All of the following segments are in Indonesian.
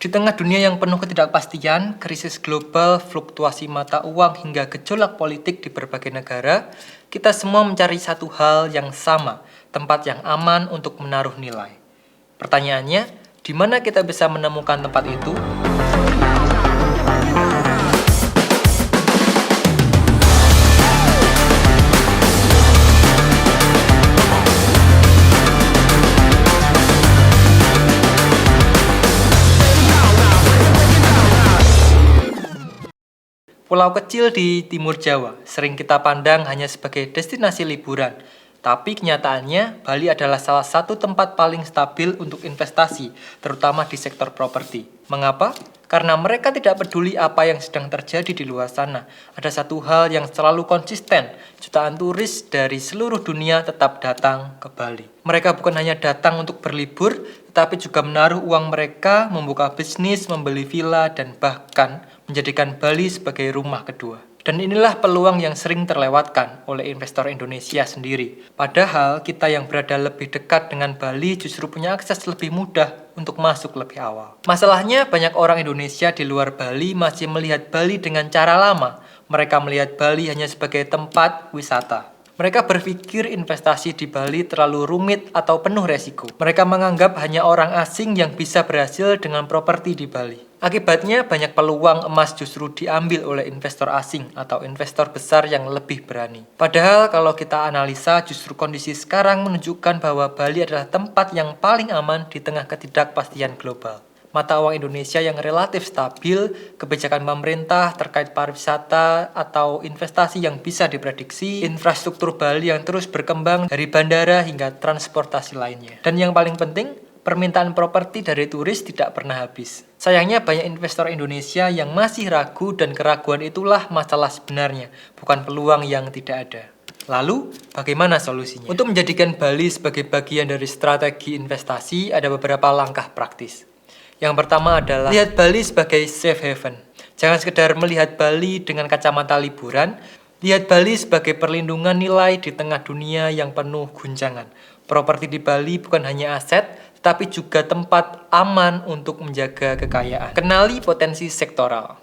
Di tengah dunia yang penuh ketidakpastian, krisis global, fluktuasi mata uang, hingga gejolak politik di berbagai negara, kita semua mencari satu hal yang sama, tempat yang aman untuk menaruh nilai. Pertanyaannya, di mana kita bisa menemukan tempat itu? Pulau kecil di Timur Jawa sering kita pandang hanya sebagai destinasi liburan, tapi kenyataannya Bali adalah salah satu tempat paling stabil untuk investasi, terutama di sektor properti. Mengapa? Karena mereka tidak peduli apa yang sedang terjadi di luar sana. Ada satu hal yang selalu konsisten, jutaan turis dari seluruh dunia tetap datang ke Bali. Mereka bukan hanya datang untuk berlibur, tetapi juga menaruh uang mereka, membuka bisnis, membeli villa, dan bahkan menjadikan Bali sebagai rumah kedua. Dan inilah peluang yang sering terlewatkan oleh investor Indonesia sendiri. Padahal kita yang berada lebih dekat dengan Bali justru punya akses lebih mudah untuk masuk lebih awal. Masalahnya banyak orang Indonesia di luar Bali masih melihat Bali dengan cara lama. Mereka melihat Bali hanya sebagai tempat wisata. Mereka berpikir investasi di Bali terlalu rumit atau penuh resiko. Mereka menganggap hanya orang asing yang bisa berhasil dengan properti di Bali. Akibatnya banyak peluang emas justru diambil oleh investor asing atau investor besar yang lebih berani. Padahal kalau kita analisa justru kondisi sekarang menunjukkan bahwa Bali adalah tempat yang paling aman di tengah ketidakpastian global. Mata uang Indonesia yang relatif stabil, kebijakan pemerintah terkait pariwisata atau investasi yang bisa diprediksi, infrastruktur Bali yang terus berkembang dari bandara hingga transportasi lainnya. Dan yang paling penting, permintaan properti dari turis tidak pernah habis. Sayangnya banyak investor Indonesia yang masih ragu dan keraguan itulah masalah sebenarnya, bukan peluang yang tidak ada. Lalu, bagaimana solusinya? Untuk menjadikan Bali sebagai bagian dari strategi investasi, ada beberapa langkah praktis. Yang pertama adalah lihat Bali sebagai safe haven. Jangan sekedar melihat Bali dengan kacamata liburan, lihat Bali sebagai perlindungan nilai di tengah dunia yang penuh guncangan. Properti di Bali bukan hanya aset, tetapi juga tempat aman untuk menjaga kekayaan. Kenali potensi sektoral.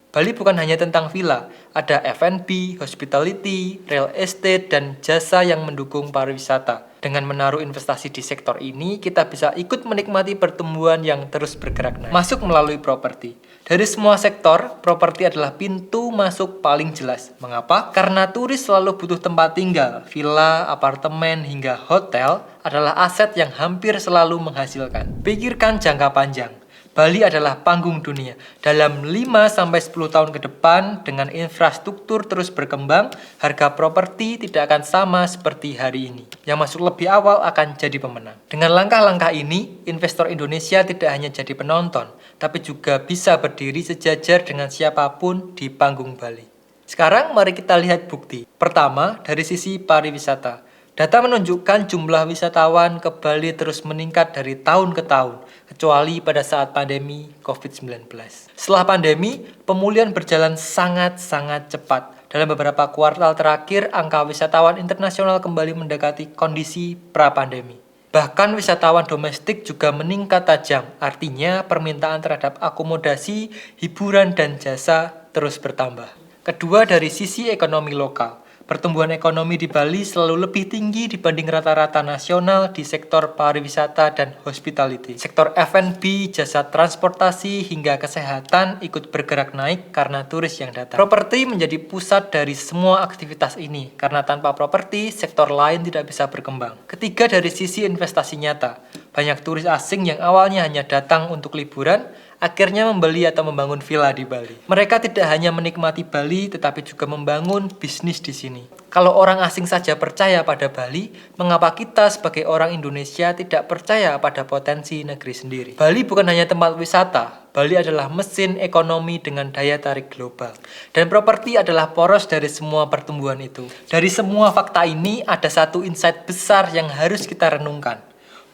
Bali bukan hanya tentang villa, ada F&B, hospitality, real estate, dan jasa yang mendukung pariwisata. Dengan menaruh investasi di sektor ini, kita bisa ikut menikmati pertumbuhan yang terus bergerak naik. Masuk melalui properti. Dari semua sektor, properti adalah pintu masuk paling jelas. Mengapa? Karena turis selalu butuh tempat tinggal. Villa, apartemen, hingga hotel adalah aset yang hampir selalu menghasilkan. Pikirkan jangka panjang. Bali adalah panggung dunia. Dalam 5-10 tahun ke depan, dengan infrastruktur terus berkembang, harga properti tidak akan sama seperti hari ini. Yang masuk lebih awal akan jadi pemenang. Dengan langkah-langkah ini, investor Indonesia tidak hanya jadi penonton, tapi juga bisa berdiri sejajar dengan siapapun di panggung Bali. Sekarang mari kita lihat bukti. Pertama, dari sisi pariwisata. Data menunjukkan jumlah wisatawan ke Bali terus meningkat dari tahun ke tahun, kecuali pada saat pandemi COVID-19. Setelah pandemi, pemulihan berjalan sangat-sangat cepat. Dalam beberapa kuartal terakhir, angka wisatawan internasional kembali mendekati kondisi pra-pandemi. Bahkan wisatawan domestik juga meningkat tajam, artinya permintaan terhadap akomodasi, hiburan, dan jasa terus bertambah. Kedua, dari sisi ekonomi lokal. Pertumbuhan ekonomi di Bali selalu lebih tinggi dibanding rata-rata nasional di sektor pariwisata dan hospitality. Sektor F&B, jasa transportasi, hingga kesehatan ikut bergerak naik karena turis yang datang. Properti menjadi pusat dari semua aktivitas ini, karena tanpa properti, sektor lain tidak bisa berkembang. Ketiga, dari sisi investasi nyata. Banyak turis asing yang awalnya hanya datang untuk liburan, akhirnya membeli atau membangun villa di Bali. Mereka tidak hanya menikmati Bali, tetapi juga membangun bisnis di sini. Kalau orang asing saja percaya pada Bali, mengapa kita sebagai orang Indonesia tidak percaya pada potensi negeri sendiri? Bali bukan hanya tempat wisata, Bali adalah mesin ekonomi dengan daya tarik global. Dan properti adalah poros dari semua pertumbuhan itu. Dari semua fakta ini, ada satu insight besar yang harus kita renungkan.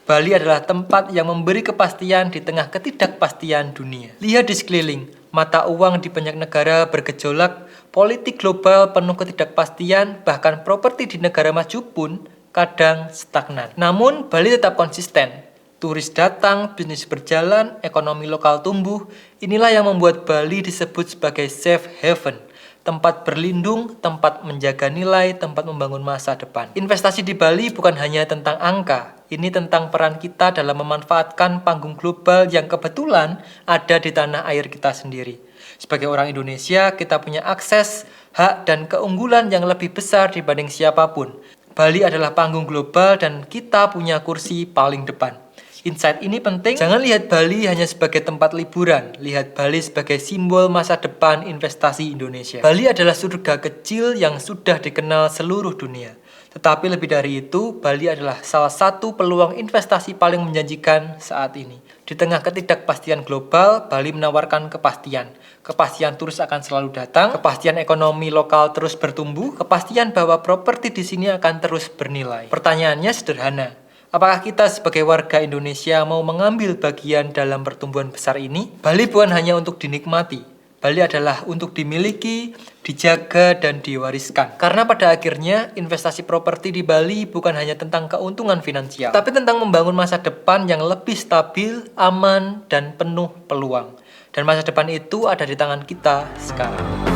Bali adalah tempat yang memberi kepastian di tengah ketidakpastian dunia. Lihat di sekeliling, mata uang di banyak negara bergejolak, politik global penuh ketidakpastian, bahkan properti di negara maju pun kadang stagnan. Namun, Bali tetap konsisten. Turis datang, bisnis berjalan, ekonomi lokal tumbuh. Inilah yang membuat Bali disebut sebagai safe haven. Tempat berlindung, tempat menjaga nilai, tempat membangun masa depan. Investasi di Bali bukan hanya tentang angka, ini tentang peran kita dalam memanfaatkan panggung global yang kebetulan ada di tanah air kita sendiri. Sebagai orang Indonesia, kita punya akses, hak, dan keunggulan yang lebih besar dibanding siapapun. Bali adalah panggung global dan kita punya kursi paling depan. Insight ini penting, jangan lihat Bali hanya sebagai tempat liburan, lihat Bali sebagai simbol masa depan investasi Indonesia. Bali adalah surga kecil yang sudah dikenal seluruh dunia. Tetapi lebih dari itu, Bali adalah salah satu peluang investasi paling menjanjikan saat ini. Di tengah ketidakpastian global, Bali menawarkan kepastian. Kepastian turis akan selalu datang, kepastian ekonomi lokal terus bertumbuh, kepastian bahwa properti di sini akan terus bernilai. Pertanyaannya sederhana. Apakah kita sebagai warga Indonesia mau mengambil bagian dalam pertumbuhan besar ini? Bali bukan hanya untuk dinikmati. Bali adalah untuk dimiliki, dijaga, dan diwariskan. Karena pada akhirnya, investasi properti di Bali bukan hanya tentang keuntungan finansial, tapi tentang membangun masa depan yang lebih stabil, aman, dan penuh peluang. Dan masa depan itu ada di tangan kita sekarang.